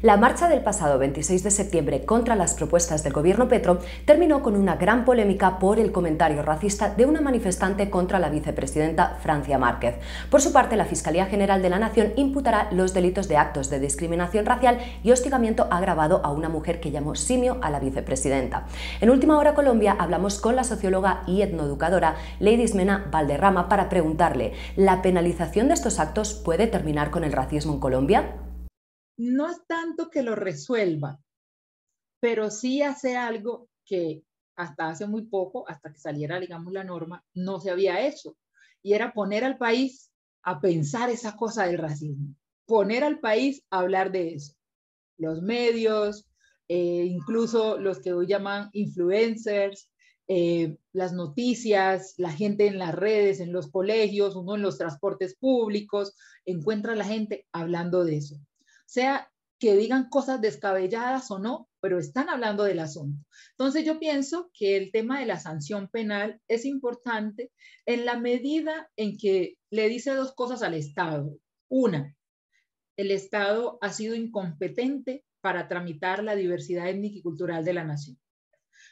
La marcha del pasado 26 de septiembre contra las propuestas del gobierno Petro terminó con una gran polémica por el comentario racista de una manifestante contra la vicepresidenta Francia Márquez. Por su parte, la Fiscalía General de la Nación imputará los delitos de actos de discriminación racial y hostigamiento agravado a una mujer que llamó simio a la vicepresidenta. En Última Hora Colombia hablamos con la socióloga y etnoeducadora Lady Ismena Valderrama para preguntarle: ¿la penalización de estos actos puede terminar con el racismo en Colombia? No es tanto que lo resuelva, pero sí hace algo que hasta hace muy poco, hasta que saliera, digamos, la norma, no se había hecho. Y era poner al país a pensar esa cosa del racismo, poner al país a hablar de eso. Los medios, incluso los que hoy llaman influencers, las noticias, la gente en las redes, en los colegios, uno en los transportes públicos, encuentra a la gente hablando de eso. Sea que digan cosas descabelladas o no, pero están hablando del asunto. Entonces yo pienso que el tema de la sanción penal es importante en la medida en que le dice dos cosas al Estado. Una, el Estado ha sido incompetente para tramitar la diversidad étnica y cultural de la nación.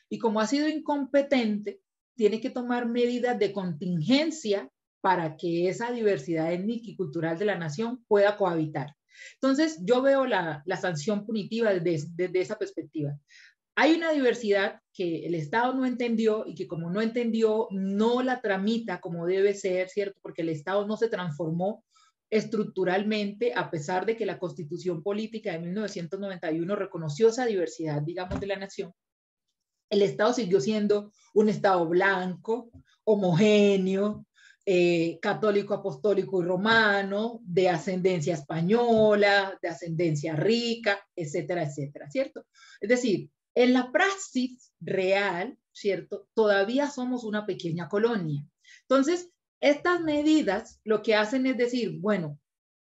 Y como ha sido incompetente, tiene que tomar medidas de contingencia para que esa diversidad étnica y cultural de la nación pueda cohabitar. Entonces, yo veo la sanción punitiva desde esa perspectiva. Hay una diversidad que el Estado no entendió y que como no entendió, no la tramita como debe ser, ¿cierto? Porque el Estado no se transformó estructuralmente, a pesar de que la Constitución Política de 1991 reconoció esa diversidad, digamos, de la nación. El Estado siguió siendo un Estado blanco, homogéneo, católico, apostólico y romano, de ascendencia española, de ascendencia rica, etcétera, etcétera, ¿cierto? Es decir, en la praxis real, ¿cierto? Todavía somos una pequeña colonia. Entonces, estas medidas lo que hacen es decir, bueno,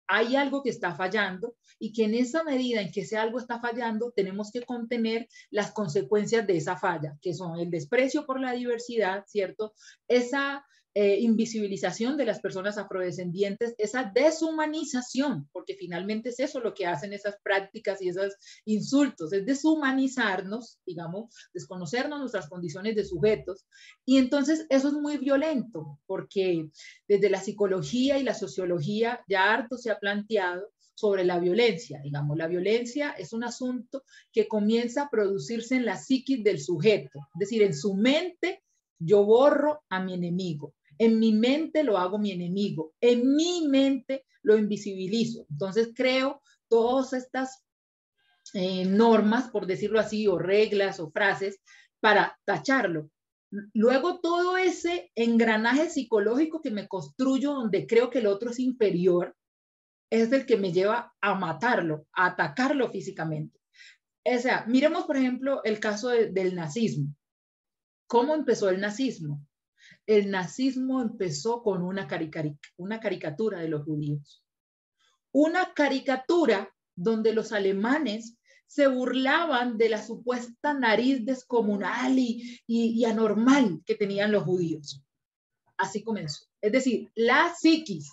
hay algo que está fallando y que en esa medida en que ese algo está fallando, tenemos que contener las consecuencias de esa falla, que son el desprecio por la diversidad, ¿cierto? Esa invisibilización de las personas afrodescendientes, esa deshumanización, porque finalmente es eso lo que hacen esas prácticas y esos insultos, es deshumanizarnos, digamos, desconocernos nuestras condiciones de sujetos, y entonces eso es muy violento, porque desde la psicología y la sociología ya harto se ha planteado sobre la violencia, digamos, la violencia es un asunto que comienza a producirse en la psiquis del sujeto, es decir, en su mente yo borro a mi enemigo, en mi mente lo hago mi enemigo, en mi mente lo invisibilizo. Entonces creo todas estas normas, por decirlo así, o reglas o frases para tacharlo. Luego todo ese engranaje psicológico que me construyo donde creo que el otro es inferior, es el que me lleva a matarlo, a atacarlo físicamente. O sea, miremos por ejemplo el caso del nazismo. ¿Cómo empezó el nazismo? El nazismo empezó con una caricatura de los judíos. Una caricatura donde los alemanes se burlaban de la supuesta nariz descomunal y anormal que tenían los judíos. Así comenzó. Es decir, la psiquis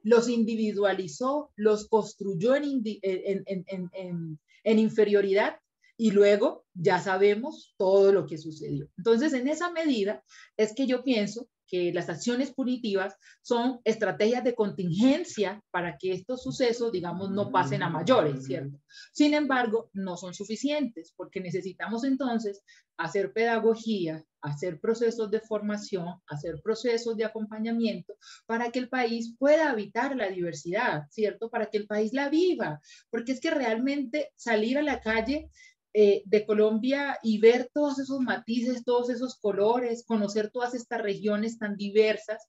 los individualizó, los construyó en inferioridad y luego ya sabemos todo lo que sucedió. Entonces, en esa medida es que yo pienso que las acciones punitivas son estrategias de contingencia para que estos sucesos, digamos, no pasen a mayores, ¿cierto? Sin embargo, no son suficientes porque necesitamos entonces hacer pedagogía, hacer procesos de formación, hacer procesos de acompañamiento para que el país pueda habitar la diversidad, ¿cierto? Para que el país la viva, porque es que realmente salir a la calle de Colombia y ver todos esos matices, todos esos colores, conocer todas estas regiones tan diversas,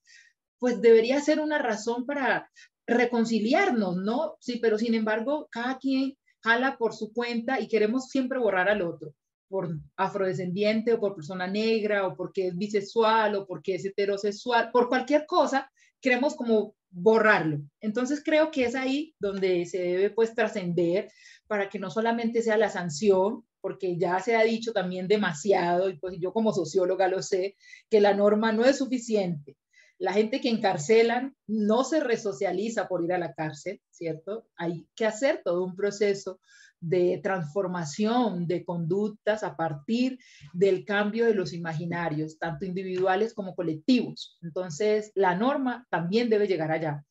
pues debería ser una razón para reconciliarnos, ¿no? Sí, pero sin embargo, cada quien jala por su cuenta y queremos siempre borrar al otro, por afrodescendiente o por persona negra o porque es bisexual o porque es heterosexual, por cualquier cosa, queremos como borrarlo. Entonces creo que es ahí donde se debe pues trascender para que no solamente sea la sanción, porque ya se ha dicho también demasiado, y pues yo como socióloga lo sé, que la norma no es suficiente. La gente que encarcelan no se resocializa por ir a la cárcel, ¿cierto? Hay que hacer todo un proceso de transformación de conductas a partir del cambio de los imaginarios, tanto individuales como colectivos. Entonces, la norma también debe llegar allá.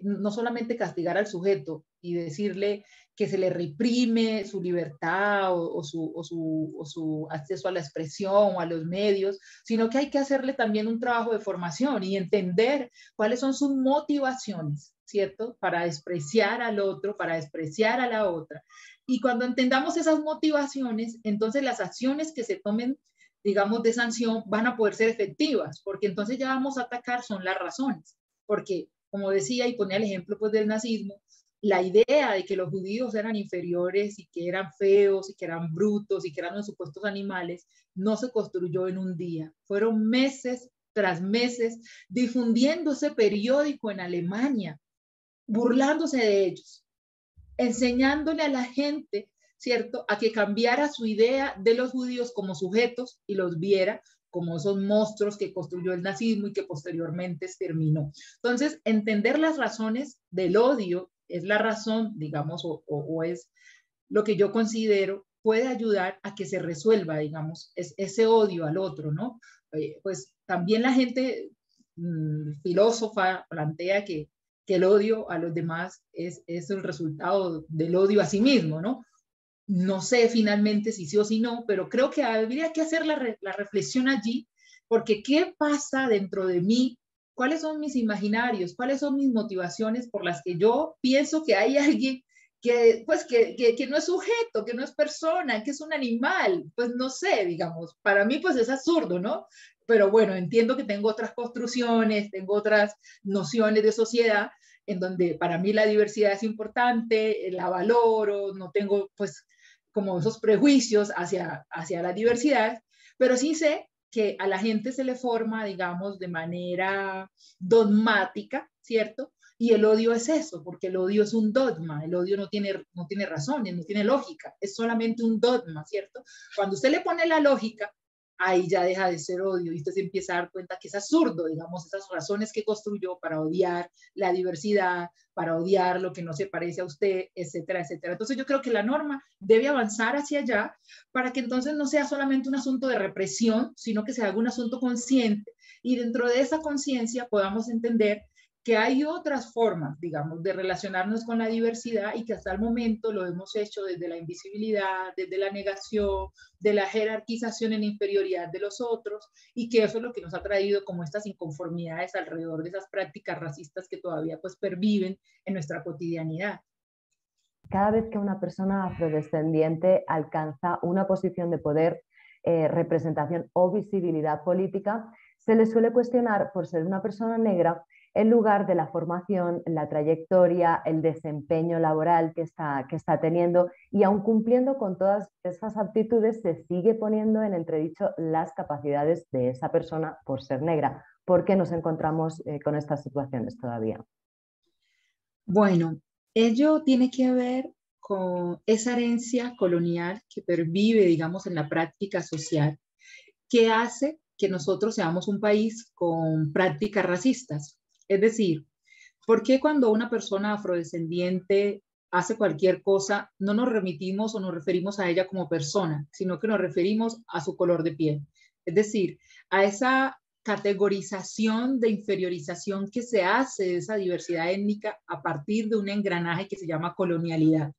No solamente castigar al sujeto y decirle que se le reprime su libertad o su acceso a la expresión o a los medios, sino que hay que hacerle también un trabajo de formación y entender cuáles son sus motivaciones, ¿cierto? Para despreciar al otro, para despreciar a la otra. Y cuando entendamos esas motivaciones, entonces las acciones que se tomen, digamos, de sanción van a poder ser efectivas, porque entonces ya vamos a atacar son las razones, porque como decía y ponía el ejemplo pues del nazismo, la idea de que los judíos eran inferiores y que eran feos y que eran brutos y que eran unos supuestos animales, no se construyó en un día. Fueron meses tras meses difundiendo ese periódico en Alemania, burlándose de ellos, enseñándole a la gente, ¿cierto?, a que cambiara su idea de los judíos como sujetos y los viera como esos monstruos que construyó el nazismo y que posteriormente exterminó. Entonces, entender las razones del odio es la razón, digamos, o es lo que yo considero puede ayudar a que se resuelva, digamos, ese odio al otro, ¿no? Pues también la gente filósofa plantea que el odio a los demás es el resultado del odio a sí mismo, ¿no? No sé finalmente si sí o si no, pero creo que habría que hacer la reflexión allí, porque ¿qué pasa dentro de mí? ¿Cuáles son mis imaginarios? ¿Cuáles son mis motivaciones por las que yo pienso que hay alguien que, pues, que no es sujeto, que no es persona, que es un animal? Pues no sé, digamos, para mí pues es absurdo, ¿no? Pero bueno, entiendo que tengo otras construcciones, tengo otras nociones de sociedad en donde para mí la diversidad es importante, la valoro, no tengo pues como esos prejuicios hacia la diversidad, pero sí sé que a la gente se le forma, digamos, de manera dogmática, ¿cierto? Y el odio es eso, porque el odio es un dogma, el odio no tiene razones, no tiene lógica, es solamente un dogma, ¿cierto? Cuando usted le pone la lógica, ahí ya deja de ser odio y usted se empieza a dar cuenta que es absurdo, digamos, esas razones que construyó para odiar la diversidad, para odiar lo que no se parece a usted, etcétera, etcétera. Entonces yo creo que la norma debe avanzar hacia allá para que entonces no sea solamente un asunto de represión, sino que se haga un asunto consciente y dentro de esa conciencia podamos entender que hay otras formas, digamos, de relacionarnos con la diversidad y que hasta el momento lo hemos hecho desde la invisibilidad, desde la negación, de la jerarquización en inferioridad de los otros y que eso es lo que nos ha traído como estas inconformidades alrededor de esas prácticas racistas que todavía pues perviven en nuestra cotidianidad. Cada vez que una persona afrodescendiente alcanza una posición de poder, representación o visibilidad política, se le suele cuestionar por ser una persona negra en lugar de la formación, la trayectoria, el desempeño laboral que está teniendo y aun cumpliendo con todas esas aptitudes se sigue poniendo en entredicho las capacidades de esa persona por ser negra. ¿Por qué nos encontramos con estas situaciones todavía? Bueno, ello tiene que ver con esa herencia colonial que pervive, digamos, en la práctica social, que hace que nosotros seamos un país con prácticas racistas. Es decir, ¿por qué cuando una persona afrodescendiente hace cualquier cosa, no nos remitimos o nos referimos a ella como persona, sino que nos referimos a su color de piel? Es decir, a esa categorización de inferiorización que se hace de esa diversidad étnica a partir de un engranaje que se llama colonialidad,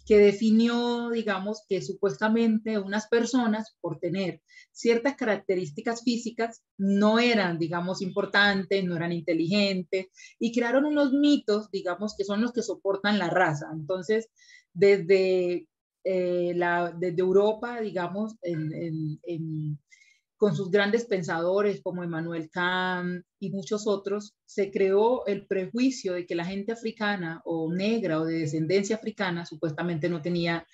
que definió, digamos, que supuestamente unas personas, por tener ciertas características físicas, no eran, digamos, importantes, no eran inteligentes, y crearon unos mitos, digamos, que son los que soportan la raza. Entonces, desde, desde Europa, digamos, con sus grandes pensadores como Immanuel Kant y muchos otros, se creó el prejuicio de que la gente africana o negra o de descendencia africana supuestamente no tenía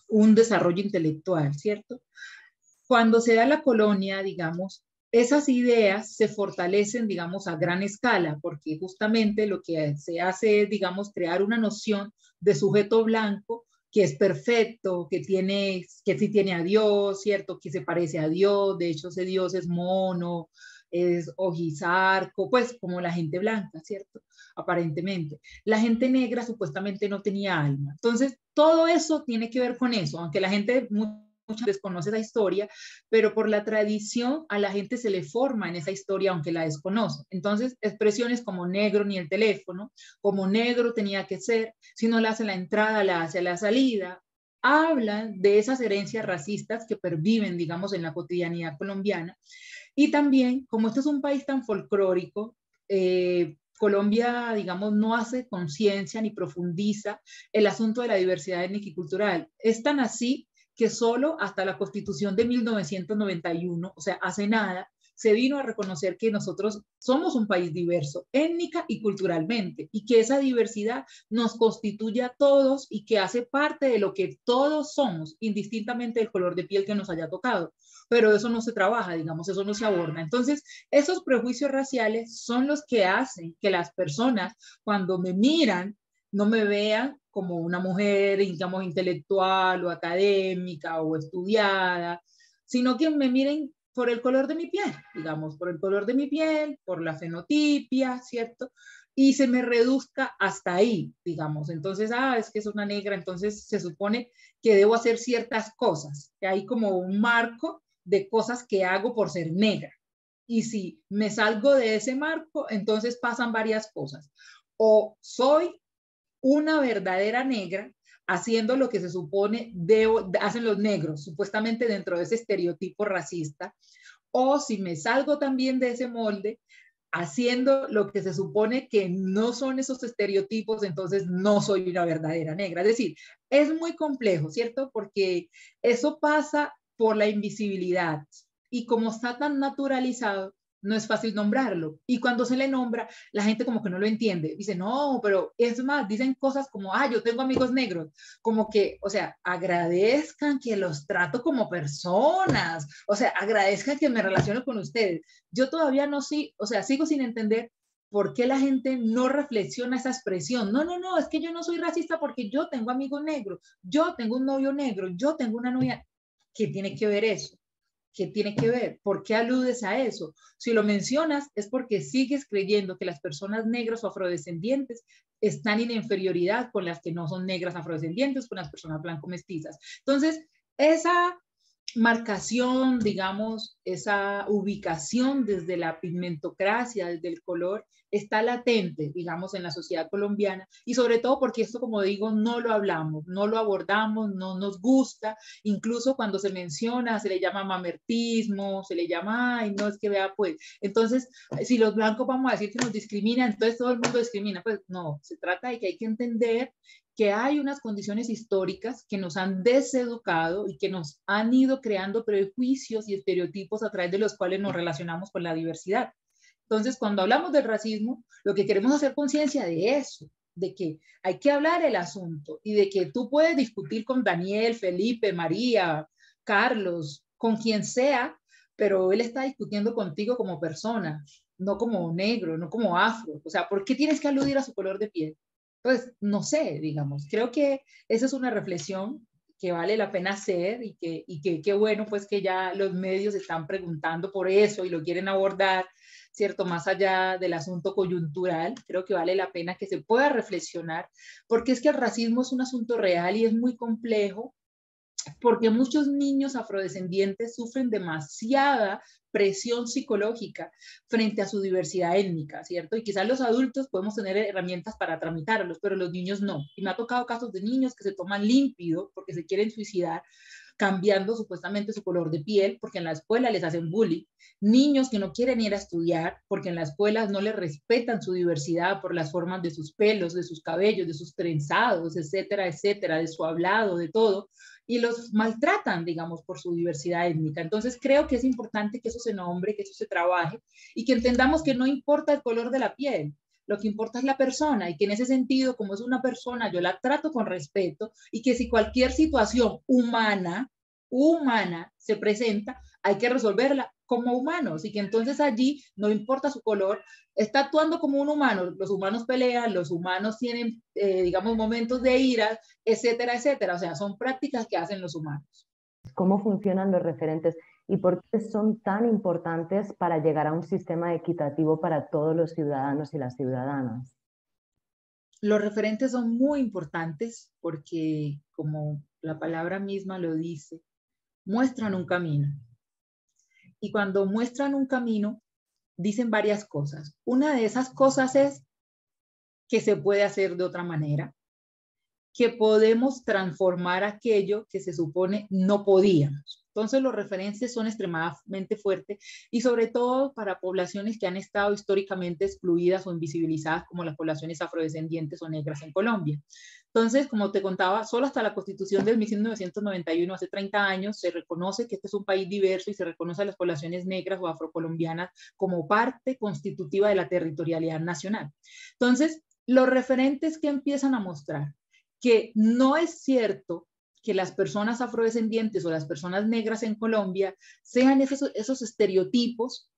un desarrollo intelectual, ¿cierto? Cuando se da la colonia, digamos, esas ideas se fortalecen, digamos, a gran escala, porque justamente lo que se hace es, digamos, crear una noción de sujeto blanco que es perfecto, que sí tiene a Dios, ¿cierto? Que se parece a Dios, de hecho ese Dios es mono, es ojizarco, pues como la gente blanca, ¿cierto? Aparentemente. La gente negra supuestamente no tenía alma. Entonces, todo eso tiene que ver con eso, aunque la gente muchas veces desconoce esa historia, pero por la tradición a la gente se le forma en esa historia aunque la desconoce. Entonces, expresiones como negro ni el teléfono, como negro tenía que ser, si no le hace la entrada, la hace la salida, hablan de esas herencias racistas que perviven, digamos, en la cotidianidad colombiana. Y también, como este es un país tan folclórico, Colombia, digamos, no hace conciencia ni profundiza el asunto de la diversidad étnica y cultural. Es tan así que solo hasta la Constitución de 1991, o sea, hace nada, se vino a reconocer que nosotros somos un país diverso, étnica y culturalmente, y que esa diversidad nos constituye a todos y que hace parte de lo que todos somos, indistintamente del color de piel que nos haya tocado. Pero eso no se trabaja, digamos, eso no se aborda. Entonces, esos prejuicios raciales son los que hacen que las personas, cuando me miran, no me vean como una mujer, digamos, intelectual o académica o estudiada, sino que me miren por el color de mi piel, digamos, por el color de mi piel, por la fenotipia, ¿cierto? Y se me reduzca hasta ahí, digamos. Entonces, es que es una negra, entonces se supone que debo hacer ciertas cosas, que hay como un marco de cosas que hago por ser negra. Y si me salgo de ese marco, entonces pasan varias cosas. O soy una verdadera negra haciendo lo que se supone hacen los negros, supuestamente dentro de ese estereotipo racista, o si me salgo también de ese molde, haciendo lo que se supone que no son esos estereotipos, entonces no soy una verdadera negra. Es decir, es muy complejo, ¿cierto? Porque eso pasa por la invisibilidad y como está tan naturalizado, no es fácil nombrarlo. Y cuando se le nombra, la gente como que no lo entiende. Dice, no, pero es más, dicen cosas como, yo tengo amigos negros. Como que, o sea, agradezcan que los trato como personas. O sea, agradezcan que me relaciono con ustedes. Yo todavía no sí, o sea, sigo sin entender por qué la gente no reflexiona esa expresión. No, no, no, es que yo no soy racista porque yo tengo amigos negros, yo tengo un novio negro, yo tengo una novia. ¿Qué tiene que ver eso? ¿Qué tiene que ver? ¿Por qué aludes a eso? Si lo mencionas es porque sigues creyendo que las personas negras o afrodescendientes están en inferioridad con las que no son negras afrodescendientes, con las personas blanco-mestizas. Entonces, esa marcación, digamos, esa ubicación desde la pigmentocracia, desde el color, está latente, digamos, en la sociedad colombiana y sobre todo porque esto, como digo, no lo hablamos, no lo abordamos, no nos gusta, incluso cuando se menciona, se le llama mamertismo, se le llama, ay, no, es que vea, pues, entonces, si los blancos vamos a decir que nos discriminan, entonces todo el mundo discrimina, pues no, se trata de que hay que entender que hay unas condiciones históricas que nos han deseducado y que nos han ido creando prejuicios y estereotipos a través de los cuales nos relacionamos con la diversidad. Entonces, cuando hablamos del racismo, lo que queremos es hacer conciencia de eso, de que hay que hablar el asunto y de que tú puedes discutir con Daniel, Felipe, María, Carlos, con quien sea, pero él está discutiendo contigo como persona, no como negro, no como afro. O sea, ¿por qué tienes que aludir a su color de piel? Pues no sé, digamos, creo que esa es una reflexión que vale la pena hacer y que qué bueno pues que ya los medios están preguntando por eso y lo quieren abordar, ¿cierto? Más allá del asunto coyuntural, creo que vale la pena que se pueda reflexionar, porque es que el racismo es un asunto real y es muy complejo, porque muchos niños afrodescendientes sufren demasiada presión psicológica frente a su diversidad étnica, ¿cierto? Y quizás los adultos podemos tener herramientas para tramitarlos, pero los niños no. Y me ha tocado casos de niños que se toman límpido porque se quieren suicidar, cambiando supuestamente su color de piel porque en la escuela les hacen bullying, niños que no quieren ir a estudiar porque en la escuela no les respetan su diversidad por las formas de sus pelos, de sus cabellos, de sus trenzados, etcétera, etcétera, de su hablado, de todo, y los maltratan, digamos, por su diversidad étnica. Entonces creo que es importante que eso se nombre, que eso se trabaje y que entendamos que no importa el color de la piel, lo que importa es la persona y que en ese sentido, como es una persona, yo la trato con respeto y que si cualquier situación humana se presenta, hay que resolverla como humanos y que entonces allí, no importa su color, está actuando como un humano. Los humanos pelean, los humanos tienen, digamos, momentos de ira, etcétera, etcétera. O sea, son prácticas que hacen los humanos. ¿Cómo funcionan los referentes y por qué son tan importantes para llegar a un sistema equitativo para todos los ciudadanos y las ciudadanas? Los referentes son muy importantes porque, como la palabra misma lo dice, muestran un camino. Y cuando muestran un camino, dicen varias cosas. Una de esas cosas es que se puede hacer de otra manera, que podemos transformar aquello que se supone no podíamos. Entonces los referentes son extremadamente fuertes y sobre todo para poblaciones que han estado históricamente excluidas o invisibilizadas como las poblaciones afrodescendientes o negras en Colombia. Entonces, como te contaba, solo hasta la Constitución del 1991, hace 30 años, se reconoce que este es un país diverso y se reconoce a las poblaciones negras o afrocolombianas como parte constitutiva de la territorialidad nacional. Entonces, los referentes que empiezan a mostrar que no es cierto que las personas afrodescendientes o las personas negras en Colombia sean esos estereotipos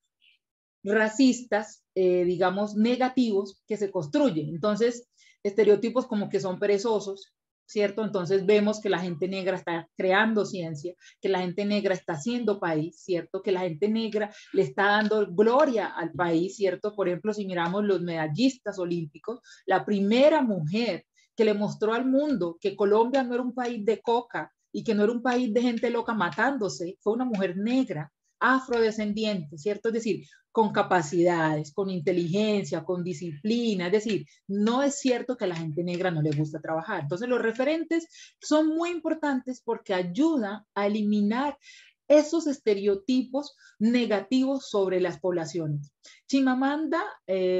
racistas, digamos, negativos que se construyen. Entonces, estereotipos como que son perezosos, ¿cierto? Entonces vemos que la gente negra está creando ciencia, que la gente negra está haciendo país, ¿cierto? Que la gente negra le está dando gloria al país, ¿cierto? Por ejemplo, si miramos los medallistas olímpicos, la primera mujer que le mostró al mundo que Colombia no era un país de coca y que no era un país de gente loca matándose, fue una mujer negra, afrodescendiente, ¿cierto? Es decir, con capacidades, con inteligencia, con disciplina, es decir, no es cierto que a la gente negra no le gusta trabajar. Entonces los referentes son muy importantes porque ayudan a eliminar esos estereotipos negativos sobre las poblaciones. Chimamanda,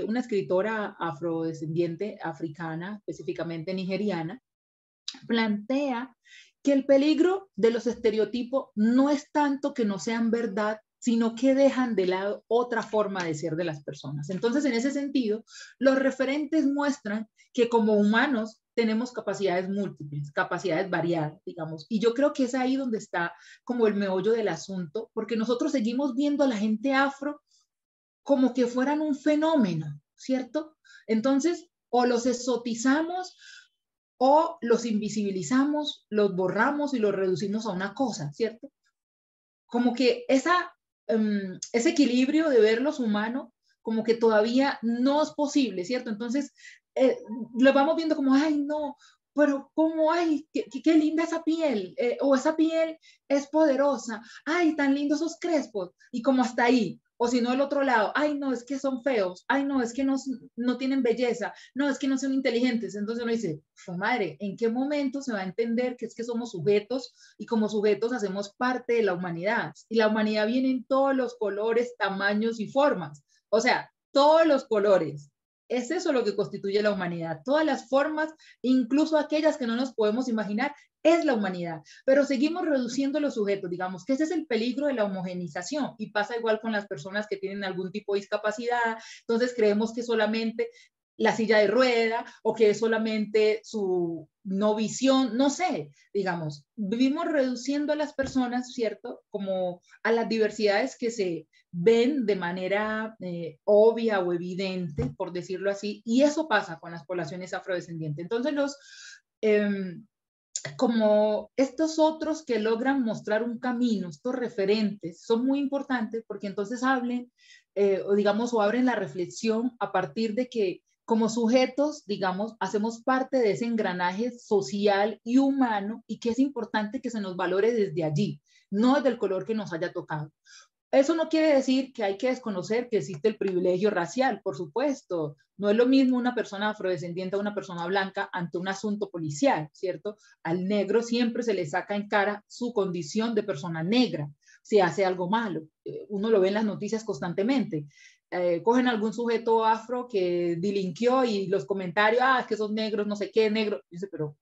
una escritora afrodescendiente africana, específicamente nigeriana, plantea que el peligro de los estereotipos no es tanto que no sean verdad, sino que dejan de lado otra forma de ser de las personas. Entonces, en ese sentido, los referentes muestran que como humanos tenemos capacidades múltiples, capacidades variadas, digamos, y yo creo que es ahí donde está como el meollo del asunto, porque nosotros seguimos viendo a la gente afro como que fueran un fenómeno, ¿cierto? Entonces, o los exotizamos o los invisibilizamos, los borramos y los reducimos a una cosa, ¿cierto? Como que ese equilibrio de verlos humanos, como que todavía no es posible, ¿cierto? Entonces, lo vamos viendo como, ay, no, pero cómo, ay, qué linda esa piel, o esa piel es poderosa, ay, tan lindos esos crespos, y como hasta ahí. O si no, el otro lado, ay, no, es que son feos, ay, no, es que no tienen belleza, no, es que no son inteligentes. Entonces uno dice, madre, ¿en qué momento se va a entender que es que somos sujetos y como sujetos hacemos parte de la humanidad? Y la humanidad viene en todos los colores, tamaños y formas. O sea, todos los colores. Es eso lo que constituye la humanidad. Todas las formas, incluso aquellas que no nos podemos imaginar, es la humanidad. Pero seguimos reduciendo los sujetos, digamos que ese es el peligro de la homogenización y pasa igual con las personas que tienen algún tipo de discapacidad. Entonces creemos que solamente la silla de rueda o que es solamente su no visión, no sé, digamos, vivimos reduciendo a las personas, ¿cierto? Como a las diversidades que se ven de manera obvia o evidente, por decirlo así, y eso pasa con las poblaciones afrodescendientes. Entonces como estos otros que logran mostrar un camino, estos referentes, son muy importantes porque entonces hablen, o digamos, o abren la reflexión a partir de que como sujetos, digamos, hacemos parte de ese engranaje social y humano y que es importante que se nos valore desde allí, no desde el color que nos haya tocado. Eso no quiere decir que hay que desconocer que existe el privilegio racial, por supuesto. No es lo mismo una persona afrodescendiente a una persona blanca ante un asunto policial, ¿cierto? Al negro siempre se le saca en cara su condición de persona negra, si hace algo malo. Uno lo ve en las noticias constantemente. Cogen algún sujeto afro que delinquió y los comentarios, es que esos negros, no sé qué, negro. Dice, pero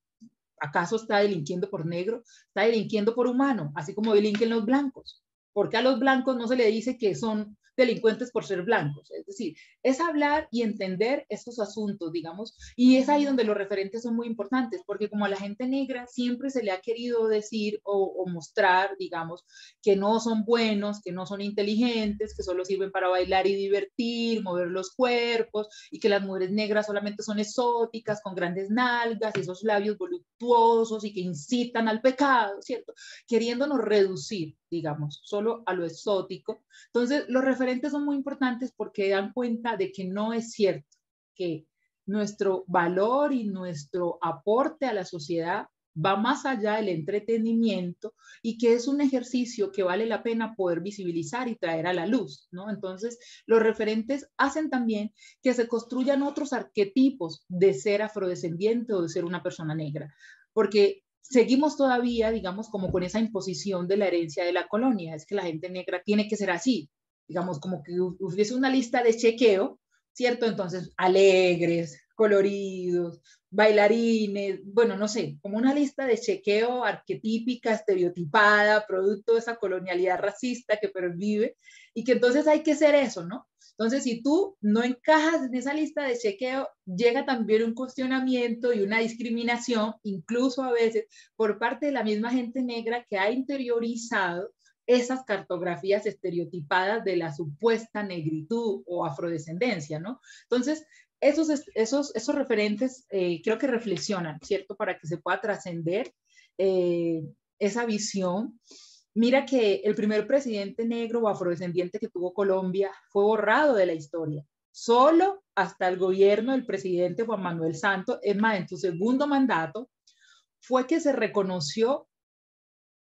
¿acaso está delinquiendo por negro? Está delinquiendo por humano, así como delinquen los blancos. Porque a los blancos no se le dice que son delincuentes por ser blancos. Es decir, es hablar y entender estos asuntos, digamos, y es ahí donde los referentes son muy importantes, porque como a la gente negra siempre se le ha querido decir o mostrar, digamos, que no son buenos, que no son inteligentes, que solo sirven para bailar y divertir, mover los cuerpos, y que las mujeres negras solamente son exóticas, con grandes nalgas, esos labios voluptuosos y que incitan al pecado, ¿cierto? Queriéndonos reducir. digamos, solo a lo exótico. Entonces, los referentes son muy importantes porque dan cuenta de que no es cierto que nuestro valor y nuestro aporte a la sociedad va más allá del entretenimiento y que es un ejercicio que vale la pena poder visibilizar y traer a la luz, ¿no? Entonces, los referentes hacen también que se construyan otros arquetipos de ser afrodescendiente o de ser una persona negra, porque seguimos todavía, digamos, como con esa imposición de la herencia de la colonia, es que la gente negra tiene que ser así, digamos, como que hubiese una lista de chequeo, ¿cierto? Entonces, alegres, coloridos, bailarines, bueno, no sé, como una lista de chequeo arquetípica, estereotipada, producto de esa colonialidad racista que pervive y que entonces hay que ser eso, ¿no? Entonces, si tú no encajas en esa lista de chequeo, llega también un cuestionamiento y una discriminación, incluso a veces por parte de la misma gente negra que ha interiorizado esas cartografías estereotipadas de la supuesta negritud o afrodescendencia, ¿no? Entonces, esos referentes creo que reflexionan, ¿cierto? Para que se pueda trascender esa visión. Mira que el primer presidente negro o afrodescendiente que tuvo Colombia fue borrado de la historia. Solo hasta el gobierno del presidente Juan Manuel Santos, es más, en su segundo mandato, fue que se reconoció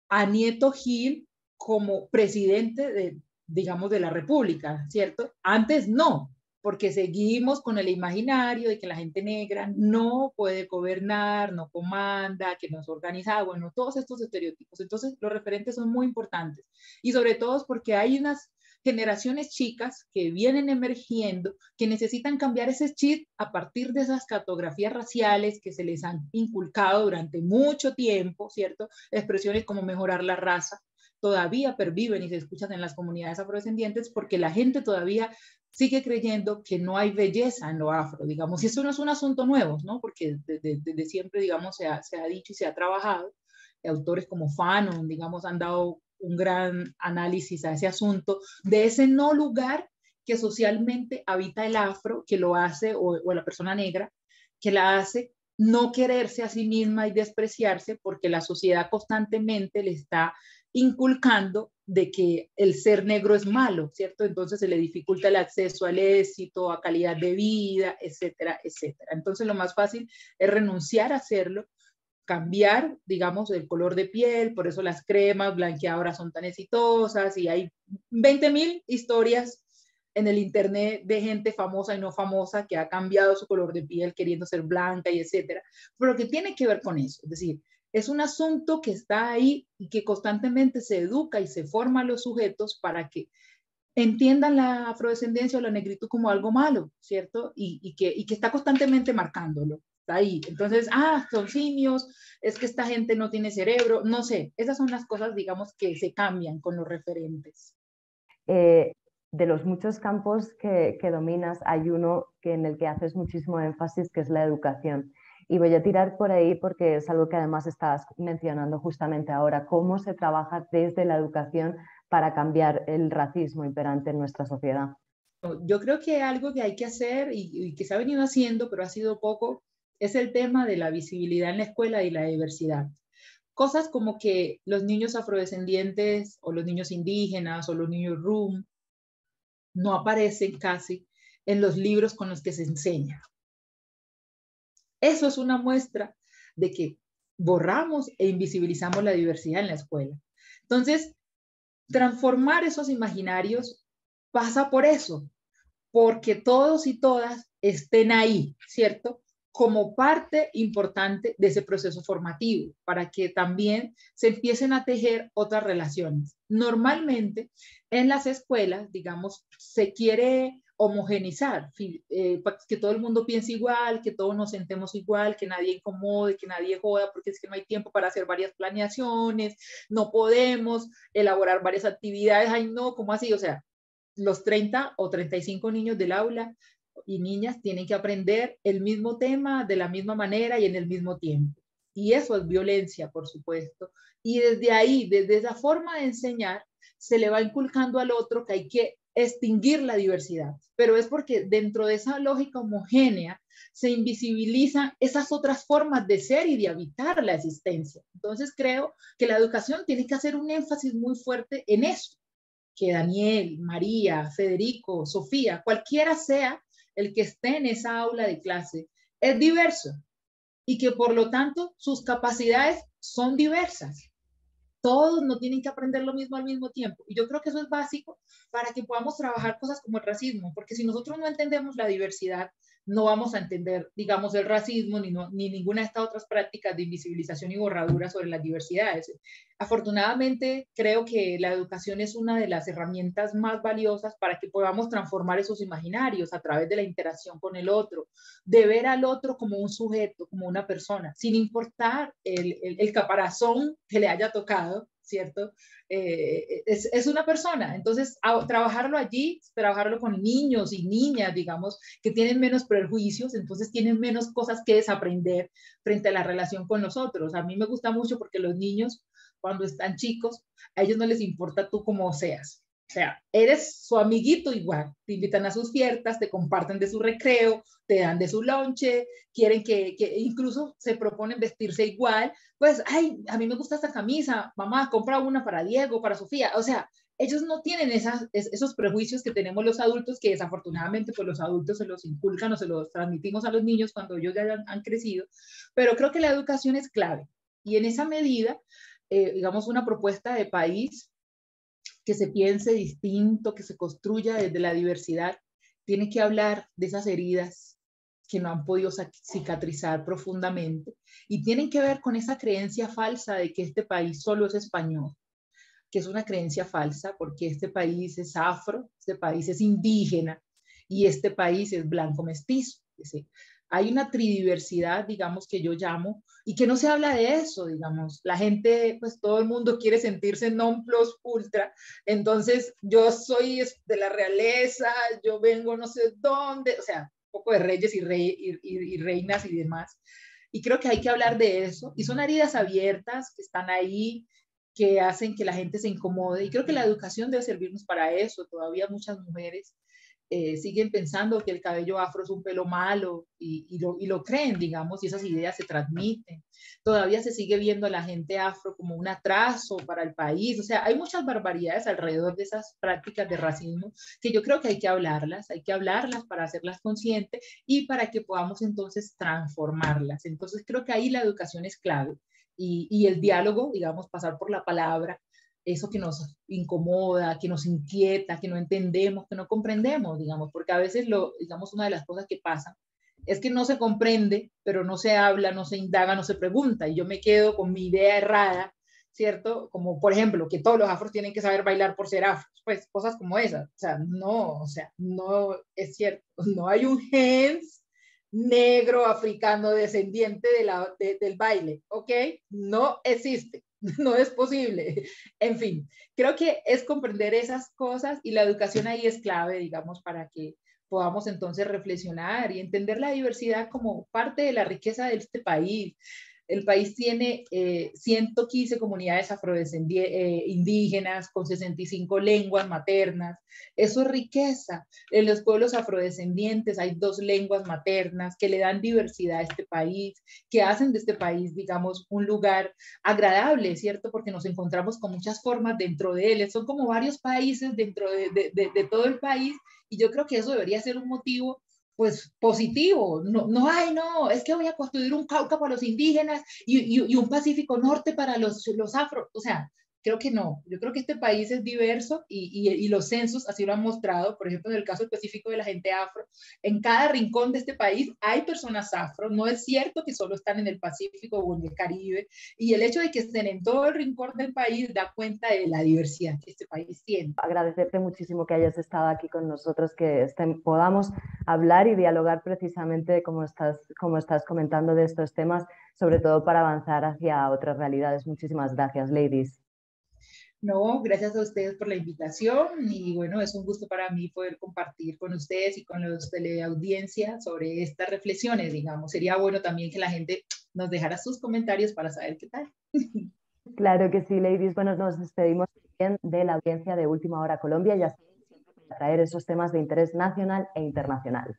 a Nieto Gil como presidente digamos, de la República, ¿cierto? Antes no, porque seguimos con el imaginario de que la gente negra no puede gobernar, no comanda, que no es organizada, bueno, todos estos estereotipos. Entonces, los referentes son muy importantes y sobre todo porque hay unas generaciones chicas que vienen emergiendo, que necesitan cambiar ese chip a partir de esas cartografías raciales que se les han inculcado durante mucho tiempo, ¿cierto? Expresiones como mejorar la raza, todavía perviven y se escuchan en las comunidades afrodescendientes porque la gente todavía sigue creyendo que no hay belleza en lo afro, digamos, y eso no es un asunto nuevo, ¿no? Porque desde siempre, digamos, se ha dicho y se ha trabajado, autores como Fanon, digamos, han dado un gran análisis a ese asunto, de ese no lugar que socialmente habita el afro, que lo hace, o la persona negra, que la hace no quererse a sí misma y despreciarse porque la sociedad constantemente le está inculcando de que el ser negro es malo, ¿cierto? Entonces se le dificulta el acceso al éxito, a calidad de vida, etcétera, etcétera. Entonces lo más fácil es renunciar a hacerlo, cambiar, digamos, el color de piel, por eso las cremas blanqueadoras son tan exitosas y hay 20.000 historias en el internet de gente famosa y no famosa que ha cambiado su color de piel queriendo ser blanca y etcétera, pero que tiene que ver con eso, es decir, es un asunto que está ahí y que constantemente se educa y se forma a los sujetos para que entiendan la afrodescendencia o la negritud como algo malo, ¿cierto? Y que está constantemente marcándolo. Está ahí. Entonces, son simios, es que esta gente no tiene cerebro, no sé. Esas son las cosas, digamos, que se cambian con los referentes. De los muchos campos que dominas, hay uno en el que haces muchísimo énfasis, que es la educación. Y voy a tirar por ahí porque es algo que además estabas mencionando justamente ahora, cómo se trabaja desde la educación para cambiar el racismo imperante en nuestra sociedad. Yo creo que algo que hay que hacer y que se ha venido haciendo, pero ha sido poco, es el tema de la visibilidad en la escuela y la diversidad. Cosas como que los niños afrodescendientes o los niños indígenas o los niños rum no aparecen casi en los libros con los que se enseña. Eso es una muestra de que borramos e invisibilizamos la diversidad en la escuela. Entonces, transformar esos imaginarios pasa por eso, porque todos y todas estén ahí, ¿cierto? Como parte importante de ese proceso formativo, para que también se empiecen a tejer otras relaciones. Normalmente en las escuelas, digamos, se quiere homogenizar, que todo el mundo piense igual, que todos nos sentemos igual, que nadie incomode, que nadie joda, porque es que no hay tiempo para hacer varias planeaciones, no podemos elaborar varias actividades, ay no, ¿cómo así? O sea, los 30 o 35 niños del aula y niñas tienen que aprender el mismo tema de la misma manera y en el mismo tiempo. Y eso es violencia, por supuesto. Y desde ahí, desde esa forma de enseñar, se le va inculcando al otro que hay que extinguir la diversidad, pero es porque dentro de esa lógica homogénea se invisibilizan esas otras formas de ser y de habitar la existencia. Entonces creo que la educación tiene que hacer un énfasis muy fuerte en eso, que Daniel, María, Federico, Sofía, cualquiera sea el que esté en esa aula de clase, es diverso y que por lo tanto sus capacidades son diversas. Todos no tienen que aprender lo mismo al mismo tiempo. Y yo creo que eso es básico para que podamos trabajar cosas como el racismo, porque si nosotros no entendemos la diversidad, no vamos a entender, digamos, el racismo ni ninguna de estas otras prácticas de invisibilización y borradura sobre las diversidades. Afortunadamente, creo que la educación es una de las herramientas más valiosas para que podamos transformar esos imaginarios a través de la interacción con el otro, de ver al otro como un sujeto, como una persona, sin importar el caparazón que le haya tocado, ¿cierto? Es una persona. Entonces, trabajarlo allí, trabajarlo con niños y niñas, digamos, que tienen menos prejuicios, entonces tienen menos cosas que desaprender frente a la relación con nosotros. A mí me gusta mucho porque los niños, cuando están chicos, a ellos no les importa tú cómo seas. O sea, eres su amiguito igual, te invitan a sus fiestas, te comparten de su recreo, te dan de su lonche, quieren que incluso se proponen vestirse igual, pues, ay, a mí me gusta esta camisa, mamá, compra una para Diego, para Sofía, o sea, ellos no tienen esos prejuicios que tenemos los adultos, que desafortunadamente pues los adultos se los inculcan o se los transmitimos a los niños cuando ellos ya han crecido, pero creo que la educación es clave y en esa medida, digamos, una propuesta de país que se piense distinto, que se construya desde la diversidad, tiene que hablar de esas heridas que no han podido cicatrizar profundamente y tienen que ver con esa creencia falsa de que este país solo es español, que es una creencia falsa porque este país es afro, este país es indígena y este país es blanco mestizo. ¿Sí? Hay una tridiversidad, digamos, que yo llamo, y que no se habla de eso, digamos. La gente, pues todo el mundo quiere sentirse non plus ultra, entonces yo soy de la realeza, yo vengo no sé dónde, o sea, un poco de reyes y reinas y demás. Y creo que hay que hablar de eso, y son heridas abiertas que están ahí, que hacen que la gente se incomode, y creo que la educación debe servirnos para eso. Todavía muchas mujeres siguen pensando que el cabello afro es un pelo malo y lo creen, digamos, y esas ideas se transmiten. Todavía se sigue viendo a la gente afro como un atraso para el país. O sea, hay muchas barbaridades alrededor de esas prácticas de racismo que yo creo que hay que hablarlas para hacerlas conscientes y para que podamos entonces transformarlas. Entonces creo que ahí la educación es clave y el diálogo, digamos, pasar por la palabra, eso que nos incomoda, que nos inquieta, que no entendemos, que no comprendemos, digamos, porque a veces, digamos, una de las cosas que pasa es que no se comprende, pero no se habla, no se indaga, no se pregunta, y yo me quedo con mi idea errada, ¿cierto? Como, por ejemplo, que todos los afros tienen que saber bailar por ser afros, pues cosas como esas, o sea, no es cierto, no hay un gens negro africano descendiente del baile, ¿ok? No existe. No es posible. En fin, creo que es comprender esas cosas y la educación ahí es clave, digamos, para que podamos entonces reflexionar y entender la diversidad como parte de la riqueza de este país. El país tiene 115 comunidades indígenas con 65 lenguas maternas. Eso es riqueza. En los pueblos afrodescendientes hay 2 lenguas maternas que le dan diversidad a este país, que hacen de este país, digamos, un lugar agradable, ¿cierto? Porque nos encontramos con muchas formas dentro de él. Son como varios países dentro de todo el país y yo creo que eso debería ser un motivo pues positivo, no, es que voy a construir un Cauca para los indígenas y un Pacífico Norte para los afro, o sea, creo que no, yo creo que este país es diverso y los censos así lo han mostrado, por ejemplo, en el caso específico de la gente afro, en cada rincón de este país hay personas afro, no es cierto que solo están en el Pacífico o en el Caribe, y el hecho de que estén en todo el rincón del país da cuenta de la diversidad que este país tiene. Agradecerte muchísimo que hayas estado aquí con nosotros, que podamos hablar y dialogar precisamente como estás comentando de estos temas, sobre todo para avanzar hacia otras realidades. Muchísimas gracias, ladies. No, gracias a ustedes por la invitación y bueno, es un gusto para mí poder compartir con ustedes y con los teleaudiencia sobre estas reflexiones, digamos. Sería bueno también que la gente nos dejara sus comentarios para saber qué tal. Claro que sí, ladies. Bueno, nos despedimos también de la audiencia de Última Hora Colombia. Ya traer esos temas de interés nacional e internacional.